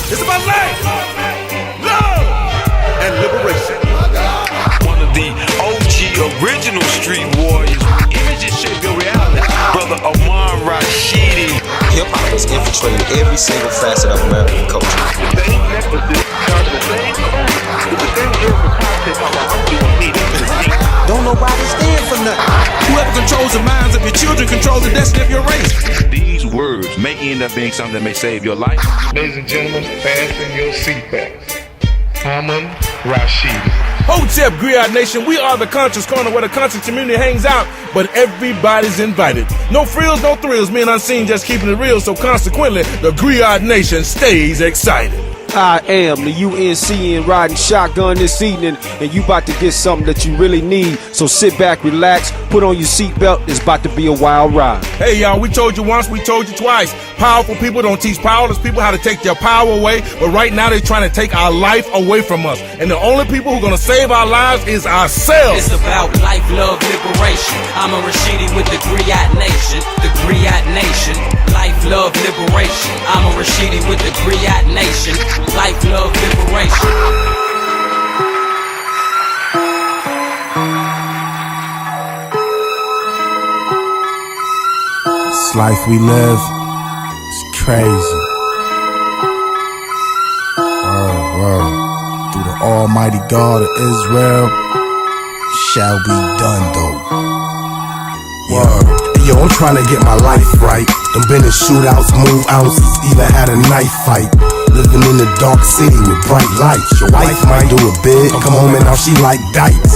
It's about life, love, and liberation. One of the OG original street warriors. Images shape your reality. Brother Amon Rashidi. Hip-hop has infiltrated every single facet of American culture. The same necklaces charge the same price with the same lyrical content of I'm doing me. Don't nobody stand for nothing. Whoever controls the minds of your children controls the destiny of your race. These words may end up being something that may save your life. Ladies and gentlemen, fasten your seatbelts. Amon Rashidi. Hotep, Griot Nation, we are the conscious corner where the conscious community hangs out, but everybody's invited. No frills, no thrills, men unseen, just keeping it real, so consequently, the Griot Nation stays excited. I am the UNCN riding shotgun this evening, and you about to get something that you really need. So sit back, relax, put on your seatbelt. It's about to be a wild ride. Hey y'all, we told you once, we told you twice. Powerful people don't teach powerless people how to take their power away, but right now they're trying to take our life away from us. And the only people who are gonna save our lives is ourselves. It's about life, love, liberation. Amon Rashidi with the Griot Nation. The Griot Nation. Life, love, liberation. Amon Rashidi with the Griot Nation. Life, love, liberation. This life we live is crazy. Word. Through the Almighty God of Israel, shall be done though. Word. Yo, I'm trying to get my life right. Done been in shootouts, move ounces, even had a knife fight. Living in the dark city with bright lights. Your wife might do a bid, come home and now she like dice.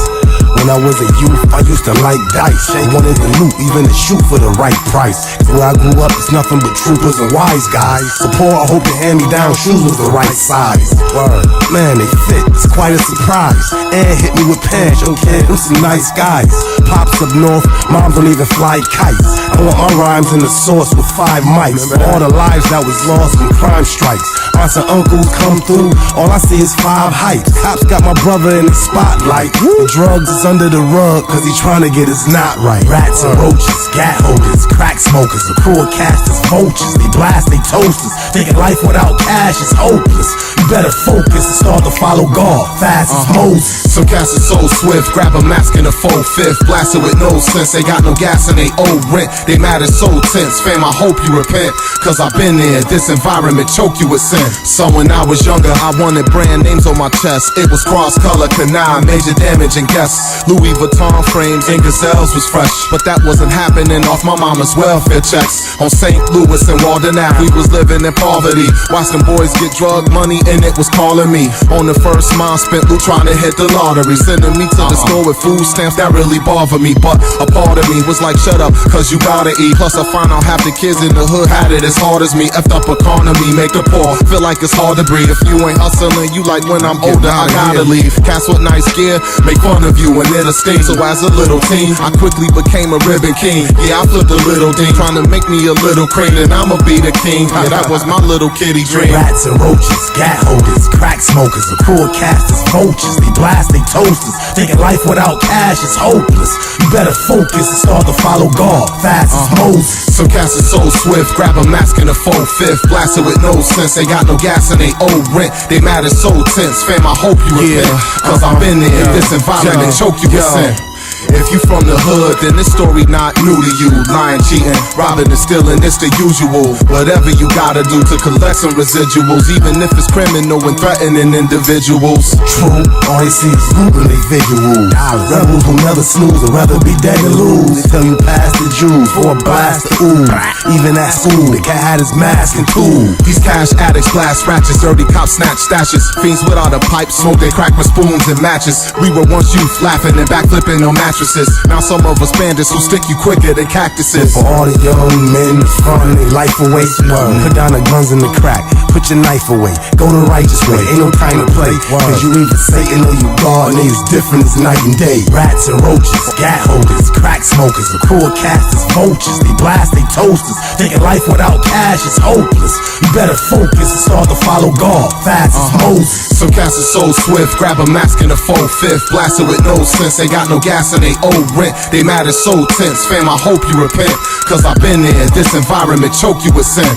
When I was a youth, I used to like dice. They wanted to loot, even to shoot for the right price. Where I grew up, it's nothing but troopers and wise guys. So poor, I hope the hand-me-down shoes was the right size. Word, man, they fit, it's quite a surprise. And hit me with pants, okay, them some nice guys. Pops up north, moms don't even fly kites. I want my rhymes in the source with 5 mics. For all the lives that was lost in crime strikes. Aunts and uncles come through, all I see is 5 heights. Cops got my brother in the spotlight. The drugs is under the rug, cause he trying to get his knot right. Rats and roaches, gat holders, crack smokers, the crew of casters, vultures. They blast, they toasters. Taking life without cash is hopeless. You better focus and start to follow God, fast as Moses. Some cats are so swift, grab a mask in a 4/5. Blast it with no sense, they got no gas and they owe rent. They mad and so tense, fam, I hope you repent. Cause I've been there, this environment choke you with sin. So when I was younger, I wanted brand names on my chest. It was cross-color, canine, major damage and guess. Louis Vuitton frames and gazelles was fresh, but that wasn't happening off my mama's welfare checks. On St. Louis and Walden Ave, we was living in poverty. Watched them boys get drug money and it was calling me. On the first mile spent loot trying to hit the lottery. Sending me to the store with food stamps, that really bothered me. But a part of me was like, shut up, cause you gotta eat. Plus I find out half the kids in the hood had it as hard as me. Effed up economy, make the poor feel like it's hard to breathe. If you ain't hustling, you like when I'm older, I gotta leave. Cats with nice gear, make fun of you and it'll sting. So as a little teen, I quickly became a ribbon king. Yeah, I flipped a little thing, trying to make me a little crane, and I'ma be the king. Yeah, that was my little kitty dream. Rats and roaches, gat holders, crack smokers, the crew of casters, vultures. They blast, they toasters. Taking life without cash is hopeless. You better focus and start to follow God, fast as Moses. Some cats are so swift, grab a mask in a 4/5. Blast it with no sense, they got no gas and they owe rent. They mad and so tense, fam, I hope you repent. Cause I've been there, this environment choke you with sin. If you from the hood, then this story not new to you. Lying, cheating, robbing and stealing, it's the usual. Whatever you gotta do to collect some residuals, even if it's criminal and threatening individuals. True, all they see is loot and they visuals. Rebels who never snooze, would rather be dead than lose. They tell you pass the Jews for a blast of ooh. Even at school, the cat had his mask and tool. These cash addicts blast scratches, dirty cops snatch stashes. Fiends without a pipe, smoke they crack with spoons and matches. We were once youth, laughing and backflipping on mattresses. Now some of us bandits who stick you quicker than cactuses. For all the young men throwing their life away, put down the guns in the crack, put your knife away, go the righteous way, ain't no time to play. Cause you either Satan or you God, and it's different as night and day. Rats and roaches, gat holders, crack smokers, the crew of casters, vultures. They blast, they toasters. Taking life without cash is hopeless. You better focus and start to follow God, fast as Moses. Some cats are so swift, grab a mask in a 4/5. Blast it with no sense, they got no gas and they owe rent. They mad and so tense, fam, I hope you repent. Cause I've been there, this environment choke you with sin.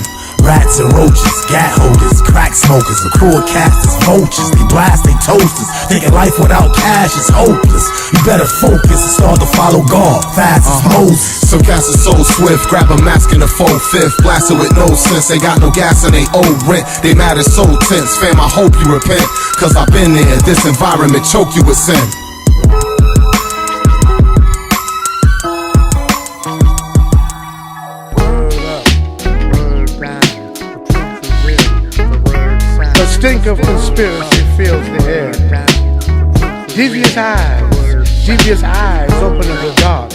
Rats and roaches, gat holders, crack smokers. A crew of cats is vultures. They blast, they toasters. Thinking life without cash is hopeless. You better focus and start to follow God, fast as Moses. Some cats are so swift, grab a mask in the 4/5, blast it with no sense. They got no gas and they owe rent. They mad is so tense, fam. I hope you repent, cause I've been there. This environment choke you with sin. The stink of conspiracy fills the air. Devious eyes open in the dark,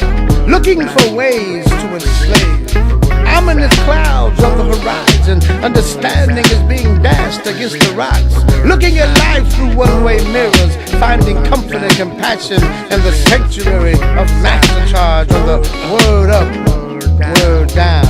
looking for ways to enslave. Ominous clouds on the horizon, understanding is being dashed against the rocks. Looking at life through one-way mirrors, finding comfort and compassion in the sanctuary of master charge on the word up, word down.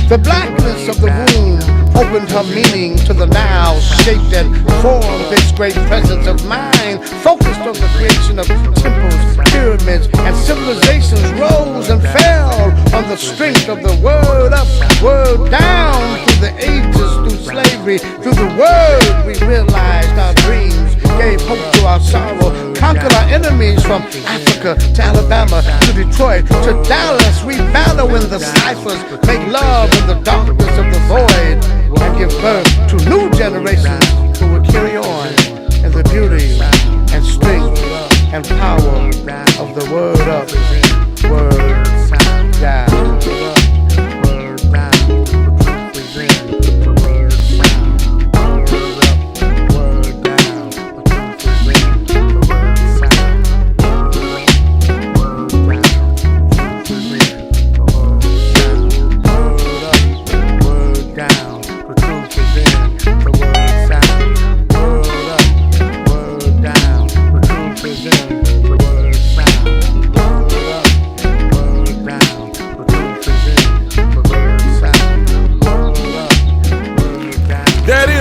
The blackness of the womb opened her meaning to the now, shaped and formed this great presence of mind, focused on the creation of temples, pyramids, and civilizations rose and fell on the strength of the word up, word down, through the ages, through slavery, through the word we realized our dreams, gave hope to our sorrow, conquered our enemies from Africa to Alabama to Detroit to Dallas. We battle in the ciphers, make love in the darkness of the void, and give birth to new generations who will carry on in the beauty and strength and power of the word up, word down.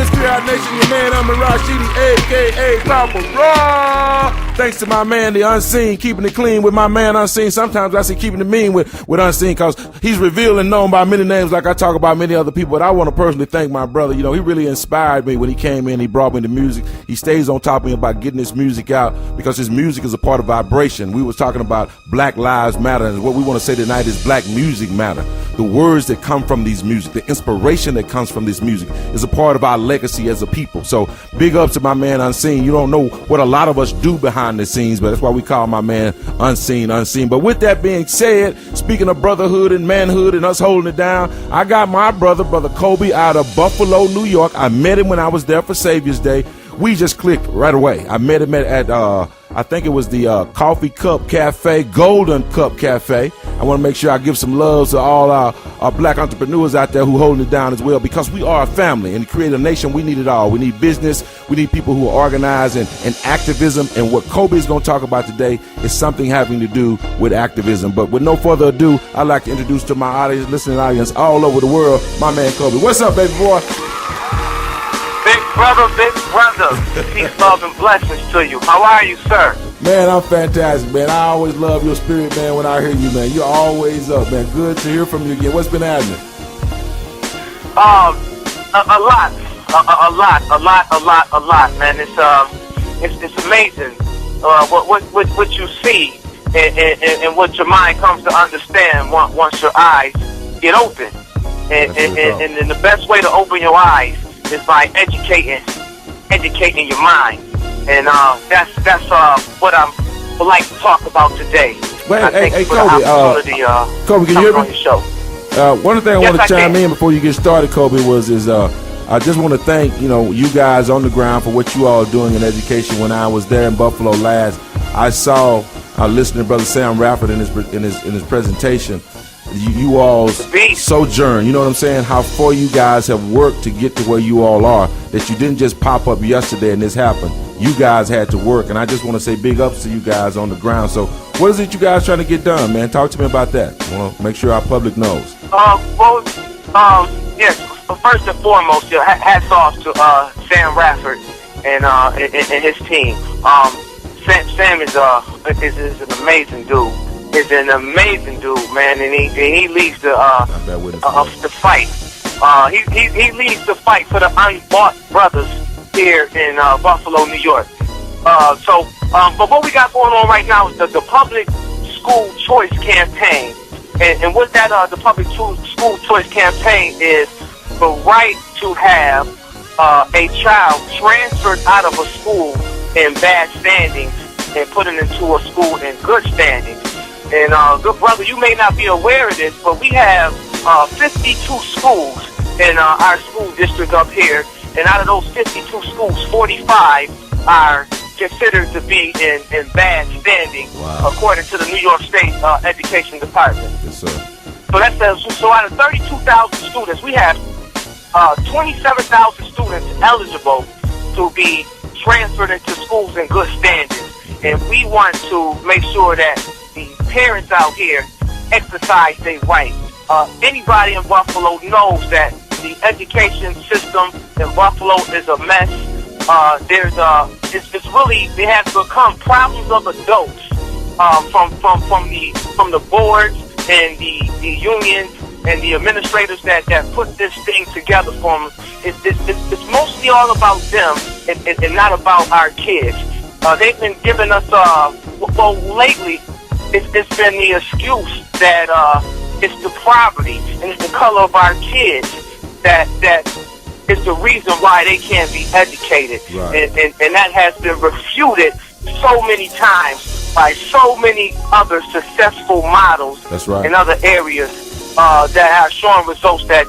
Griot Nation, your man Amon Rashidi, a.k.a. Papa Raw. Thanks to my man, the Unseen, keeping it clean with my man Unseen. Sometimes I say keeping it mean with Unseen, because he's revealed and known by many names like I talk about many other people. But I want to personally thank my brother. You know, he really inspired me when he came in. He brought me the music. He stays on top of me about getting this music out, because his music is a part of vibration. We was talking about Black Lives Matter, and what we want to say tonight is Black Music Matter. The words that come from these music, the inspiration that comes from this music is a part of our legacy as a people. So big ups to my man Unseen. You don't know what a lot of us do behind the scenes, but that's why we call my man Unseen. But with that being said, speaking of brotherhood and manhood and us holding it down, I got my brother Kobe, out of Buffalo, New York. I met him when I was there for Savior's Day. We just clicked right away. I met him at I think it was the Coffee Cup Cafe, Golden Cup Cafe. I want to make sure I give some love to all our black entrepreneurs out there who holding it down as well, because we are a family, and to create a nation, we need it all. We need business. We need people who are organized and activism. And what Kobe is going to talk about today is something having to do with activism. But with no further ado, I'd like to introduce to my audience, listening audience all over the world, my man Kobe. What's up, baby boy? Big brother, peace, love, and blessings to you. How are you, sir? Man, I'm fantastic, man. I always love your spirit, man, when I hear you, man. You're always up, man. Good to hear from you again. What's been happening? A lot, man. It's amazing what you see and what your mind comes to understand once your eyes get open. And the best way to open your eyes is by educating your mind, and that's what I would like to talk about today. Wait, hey, Kobe, Kobe, can you hear me? On your show. One thing I want to chime in before you get started, Kobe, I just want to thank you guys on the ground for what you all are doing in education. When I was there in Buffalo last, I saw listening to Brother Sam Rafford in his presentation. you all's sojourn. You know what I'm saying? How far you guys have worked to get to where you all are. That you didn't just pop up yesterday and this happened. You guys had to work, and I just want to say big ups to you guys on the ground. So, what is it you guys trying to get done, man? Talk to me about that. I want to make sure our public knows. Yes. First and foremost, hats off to Sam Rafford and his team. Sam is an amazing dude. Is an amazing dude, man, and he leads the fight. He leads the fight for the unbought brothers here in Buffalo, New York. But what we got going on right now is the public school choice campaign, and what that the public school choice campaign is the right to have a child transferred out of a school in bad standings and put it into a school in good standings. And good brother, you may not be aware of this, but we have 52 schools in our school district up here, and out of those 52 schools, 45 are considered to be in bad standing, according to the New York State Education Department. Yes, sir. So out of 32,000 students, we have 27,000 students eligible to be transferred into schools in good standing. And we want to make sure that the parents out here exercise their right. Anybody in Buffalo knows that the education system in Buffalo is a mess. They have become problems of adults from the boards and the unions and the administrators that put this thing together for them. It's mostly all about them and not about our kids. They've been giving us, lately, it's been the excuse that it's the poverty and it's the color of our kids that is the reason why they can't be educated. Right. And that has been refuted so many times by so many other successful models. That's right. In other areas that have shown results that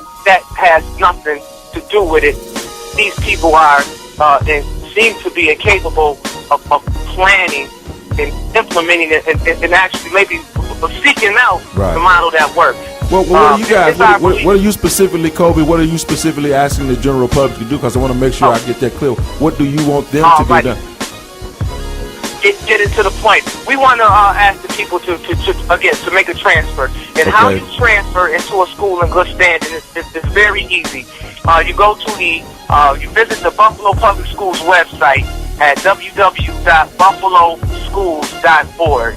has nothing to do with it. These people are and seem to be incapable of planning and implementing it and actually maybe seeking out the model that works. Well, what are you guys? What are you specifically, Kobe? What are you specifically asking the general public to do? Because I want to make sure I get that clear. What do you want them to do? Get it to the point. We want to ask the people to make a transfer. And how you transfer into a school in good standing is very easy. You go to you visit the Buffalo Public Schools website at www.buffaloschools.org.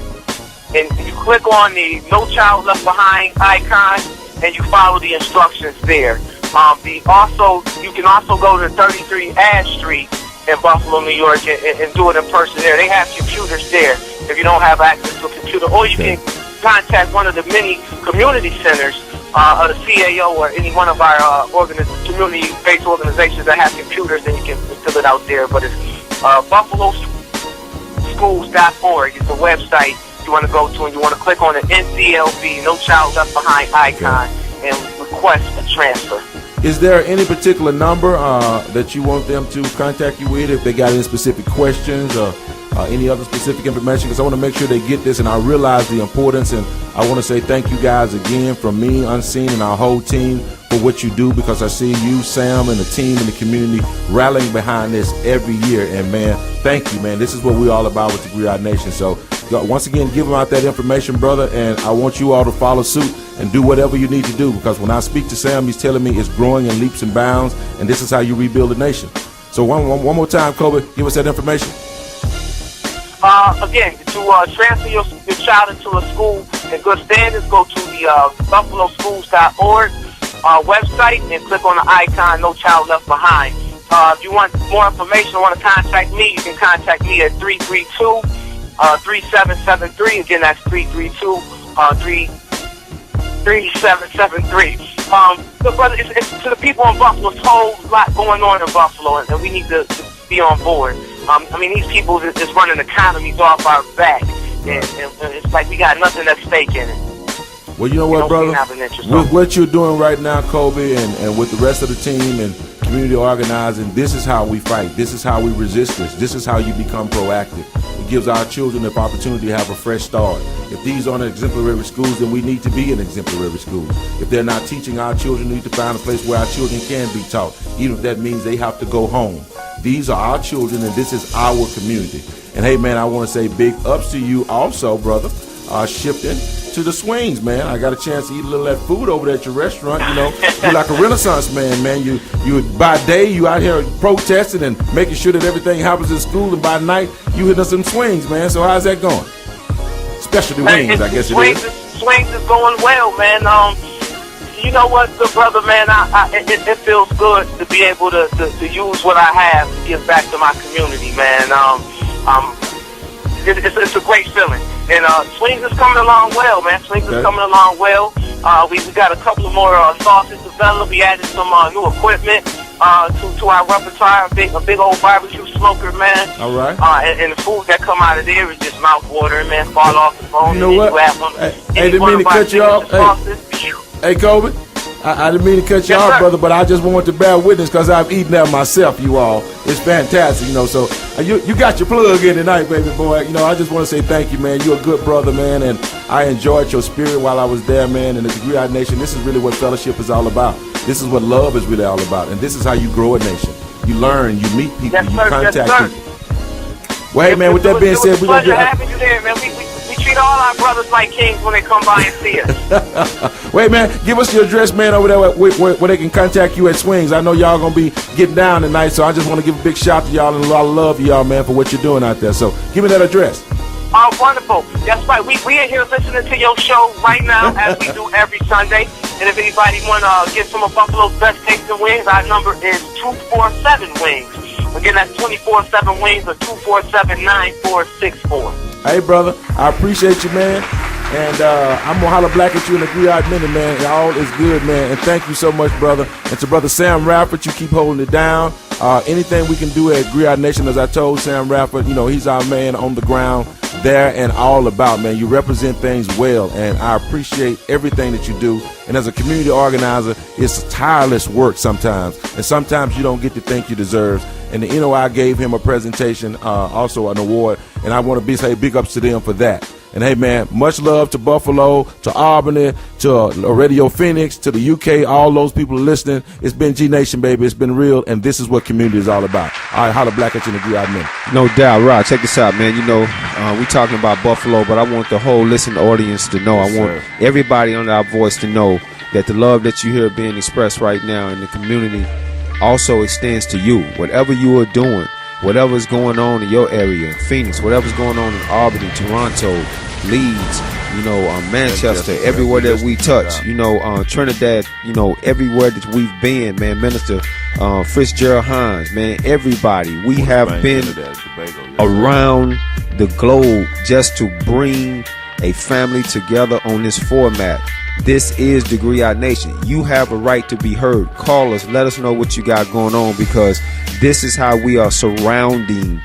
And you click on the No Child Left Behind icon, and you follow the instructions there. You can also go to 33 Ash Street in Buffalo, New York, and do it in person there. They have computers there if you don't have access to a computer. Or you can contact one of the many community centers, or the CAO, or any one of our community-based organizations that have computers, and you can fill it out there. But it's buffaloschools.org is the website you want to go to, and you want to click on the NCLB, No Child Left Behind icon, and request a transfer. Is there any particular number that you want them to contact you with if they got any specific questions or any other specific information? Because I want to make sure they get this, and I realize the importance, and I want to say thank you guys again from me, Unseen, and our whole team for what you do, because I see you, Sam, and the team and the community rallying behind this every year. And, man, thank you, man. This is what we're all about with the Griot Nation. So, once again, give them out that information, brother, and I want you all to follow suit and do whatever you need to do, because when I speak to Sam, he's telling me it's growing in leaps and bounds, and this is how you rebuild a nation. So one more time, Kobe, give us that information. Again, to transfer your child into a school in good standards, go to the buffaloschools.org website and click on the icon No Child Left Behind. If you want more information or want to contact me, you can contact me at 332-3773. Again, that's 332-3773. Brother, it's to the people in Buffalo, it's a whole lot going on in Buffalo, and we need to be on board. These people is running economies off our back, and it's like we got nothing at stake in it. Well, you know what, brother? With what you're doing right now, Kobe, and with the rest of the team and community organizing, this is how we fight. This is how we resist this. This is how you become proactive. It gives our children the opportunity to have a fresh start. If these aren't exemplary schools, then we need to be in exemplary schools. If they're not teaching our children, we need to find a place where our children can be taught, even if that means they have to go home. These are our children, and this is our community. And hey, man, I want to say big ups to you also, brother, shifting to the swings, man. I got a chance to eat a little of that food over there at your restaurant. You know, you're like a Renaissance man. You by day you out here protesting and making sure that everything happens in school, and by night you hit us some swings, man. So how's that going? Specialty wings, I guess it is. Swings is going well, man. You know what, good brother, man. It feels good to be able to use what I have to give back to my community, man. It's a great feeling. And swings is coming along well, man. Swings is coming along well. We got a couple of more sauces developed. We added some new equipment to our repertoire. A big old barbecue smoker, man. All right. And the food that come out of there is just mouth watering, man. Fall off the bone. You know what? Hey, didn't mean to cut you off. Hey, Kobe. I didn't mean to cut you off, brother, but I just wanted to bear witness because I've eaten that myself, you all. It's fantastic, you know. So you got your plug in tonight, baby boy. You know, I just want to say thank you, man. You're a good brother, man, and I enjoyed your spirit while I was there, man. And the Griot Nation, this is really what fellowship is all about. This is what love is really all about, and this is how you grow a nation. You learn, you meet people, you contact people. Well, hey, man, with that being said, we're going to get... having you there, man. We treat all our brothers like kings when they come by and see us. Wait, man, give us your address, man, over there where they can contact you at Swings. I know y'all going to be getting down tonight, so I just want to give a big shout to y'all and a lot of love to y'all, man, for what you're doing out there. So give me that address. Oh, wonderful. That's right. We in here listening to your show right now, as we do every Sunday. And if anybody want to get some of Buffalo's best tasting wings, our number is 247 Wings. Again, that's 24/7 Wings or 247-9464. Hey, brother, I appreciate you, man. And I'm going to holler black at you in a Griot minute, man. Y'all is good, man. And thank you so much, brother. And to Brother Sam Rafford, you keep holding it down. Anything we can do at Griot Nation, as I told Sam Rafford, you know, he's our man on the ground there and all about, man. You represent things well, and I appreciate everything that you do. And as a community organizer, it's tireless work sometimes. And sometimes you don't get the thank you deserve. And the NOI gave him a presentation, also an award, and I want to say big ups to them for that. And hey, man, much love to Buffalo, to Albany, to Radio Phoenix, to the UK, all those people listening. It's been G Nation, baby. It's been real, and this is what community is all about. All right, holla black at you in the Griot minute. No doubt, Rod. Check this out, man. You know, we talking about Buffalo, but I want the whole listening audience to know. I want everybody under our voice to know that the love that you hear being expressed right now in the community also extends to you. Whatever you are doing, whatever's going on in your area, Phoenix, whatever's going on in Albany, Toronto, Leeds, you know, Manchester, everywhere that we touch, you know, Trinidad, you know, everywhere that we've been, man, Minister Fitzgerald Hines, man, everybody, we have been around the globe just to bring a family together on this format. This is the Griot Nation. You have a right to be heard. Call us. Let us know what you got going on, because this is how we are surrounding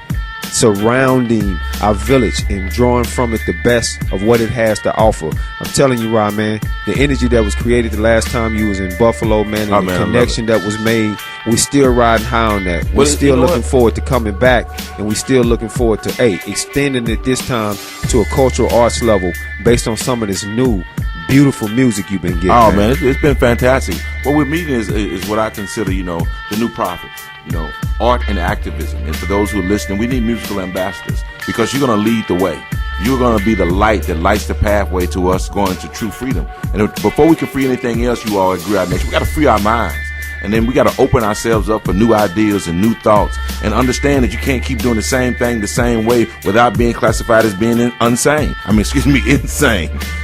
our village and drawing from it the best of what it has to offer. I'm telling you, Rod, man, the energy that was created the last time you was in Buffalo, man, and the connection that was made, we still riding high on that. We're still looking forward to coming back, and we still looking forward to, extending it this time to a cultural arts level based on some of this new beautiful music you've been getting. Oh, man, it's been fantastic. What we're meeting is what I consider, you know, the new prophets, you know, art and activism. And for those who are listening, we need musical ambassadors, because you're going to lead the way. You're going to be the light that lights the pathway to us going to true freedom. And before we can free anything else, you all at Griot Nation, we got to free our minds. And then we got to open ourselves up for new ideas and new thoughts, and understand that you can't keep doing the same thing the same way without being classified as being insane.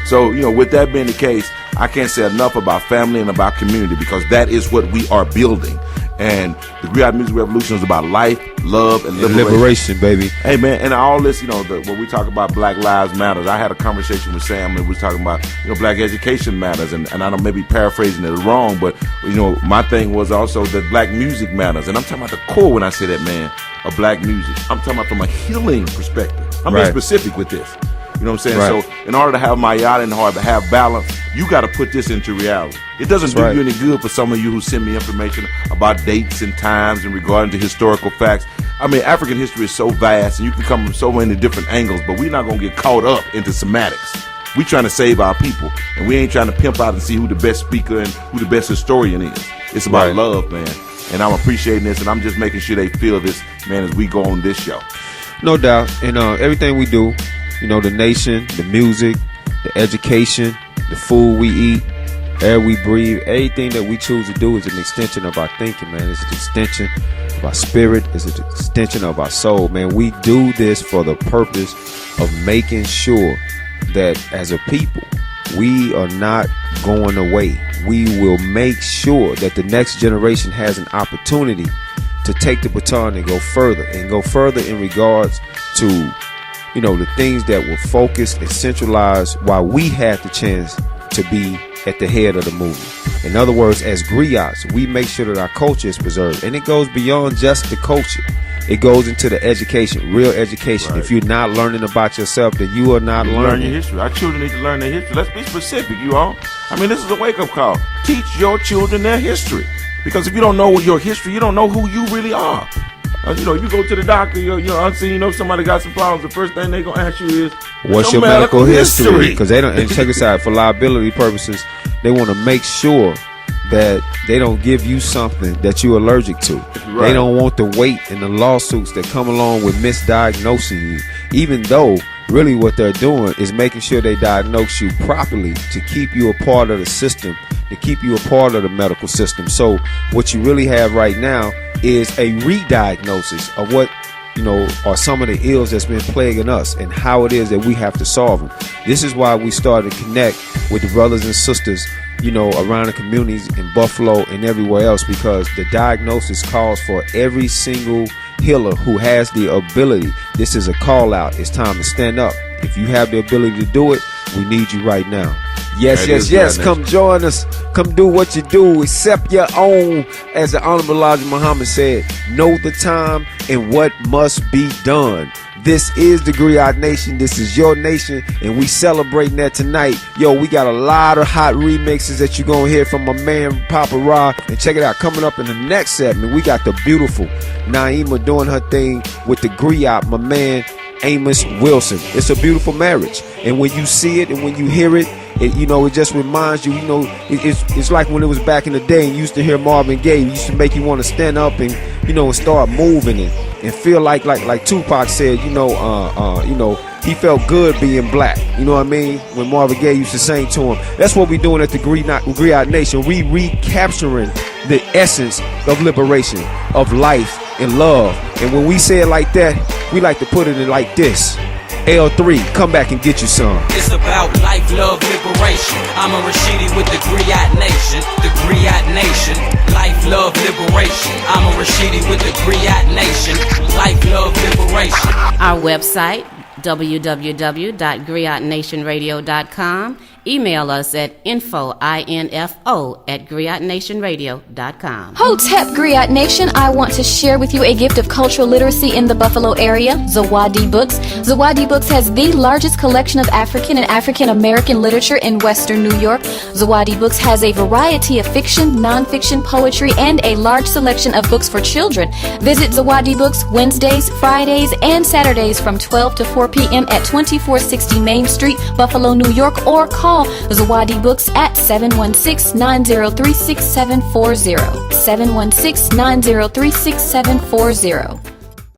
So, you know, with that being the case, I can't say enough about family and about community, because that is what we are building. And the Griot Music Revolution is about life, love, and liberation, baby. Hey, man, and all this, you know, when we talk about Black Lives Matters, I had a conversation with Sam, and we was talking about, you know, Black education matters, and I don't maybe paraphrasing it wrong, but, you know, my thing was also that Black music matters, and I'm talking about the core when I say that, man, of Black music. I'm talking about from a healing perspective. I'm being specific with this. You know what I'm saying? Right. So in order to have mayada and to have balance, you got to put this into reality. It doesn't do you any good for some of you who send me information about dates and times and regarding to historical facts. I mean, African history is so vast and you can come from so many different angles, but we're not going to get caught up into semantics. We're trying to save our people, and we ain't trying to pimp out and see who the best speaker and who the best historian is. It's about love, man. And I'm appreciating this, and I'm just making sure they feel this, man, as we go on this show. No doubt. And everything we do, you know, the nation, the music, the education, the food we eat, air we breathe, everything that we choose to do is an extension of our thinking, man. It's an extension of our spirit. It's an extension of our soul, man. We do this for the purpose of making sure that as a people, we are not going away. We will make sure that the next generation has an opportunity to take the baton and go further in regards to, you know, the things that were focused and centralized while we had the chance to be at the head of the movement. In other words, as griots, we make sure that our culture is preserved, and it goes beyond just the culture. It goes into the education, real education. Right. If you're not learning about yourself, then you are not learning. Learn your history. Our children need to learn their history. Let's be specific, you all. I mean, this is a wake-up call. Teach your children their history. Because if you don't know your history, you don't know who you really are. You know, you go to the doctor, you're unseen, you know, somebody got some problems, the first thing they're going to ask you is, what's your medical history? Because they don't, and check this out, for liability purposes, they want to make sure that they don't give you something that you're allergic to. Right. They don't want the weight and the lawsuits that come along with misdiagnosing you, even though really what they're doing is making sure they diagnose you properly to keep you a part of the system, to keep you a part of the medical system. So what you really have right now is a re-diagnosis of what, you know, are some of the ills that's been plaguing us and how it is that we have to solve them. This is why we started to connect with the brothers and sisters, you know, around the communities in Buffalo and everywhere else, because the diagnosis calls for every single healer who has the ability. This is a call out. It's time to stand up. If you have the ability to do it, we need you right now. Yes. Come join us. Come do what you do. Accept your own. As the Honorable Elijah Muhammad said, know the time and what must be done. This is the Griot Nation. This is your nation, and we celebrating that tonight. Yo, we got a lot of hot remixes that you're going to hear from my man, Papa Ra. And check it out, coming up in the next segment, we got the beautiful Naima doing her thing with the Griot, my man, Amos Wilson. It's a beautiful marriage. And when you see it and when you hear it, you know, it just reminds you, you know, it's like when it was back in the day and you used to hear Marvin Gaye. It used to make you want to stand up and, you know, and start moving and feel like Tupac said, you know, he felt good being black. You know what I mean? When Marvin Gaye used to sing to him. That's what we're doing at the Griot Nation. We recapturing the essence of liberation, of life and love. And when we say it like that, we like to put it in like this. L3, come back and get you some. It's about life, love, liberation. Amon Rashidi with the Griot Nation. The Griot Nation. Life, love, liberation. Amon Rashidi with the Griot Nation. Life, love, liberation. Our website, www.griotnationradio.com. Email us at info@griotnationradio.com. Hotep Griot Nation, I want to share with you a gift of cultural literacy in the Buffalo area, Zawadi Books. Zawadi Books has the largest collection of African and African American literature in Western New York. Zawadi Books has a variety of fiction, non-fiction, poetry, and a large selection of books for children. Visit Zawadi Books Wednesdays, Fridays, and Saturdays from 12 to 4 p.m. at 2460 Main Street, Buffalo, New York, or call Zawadi Books at 716-903-6740. 716-903-6740.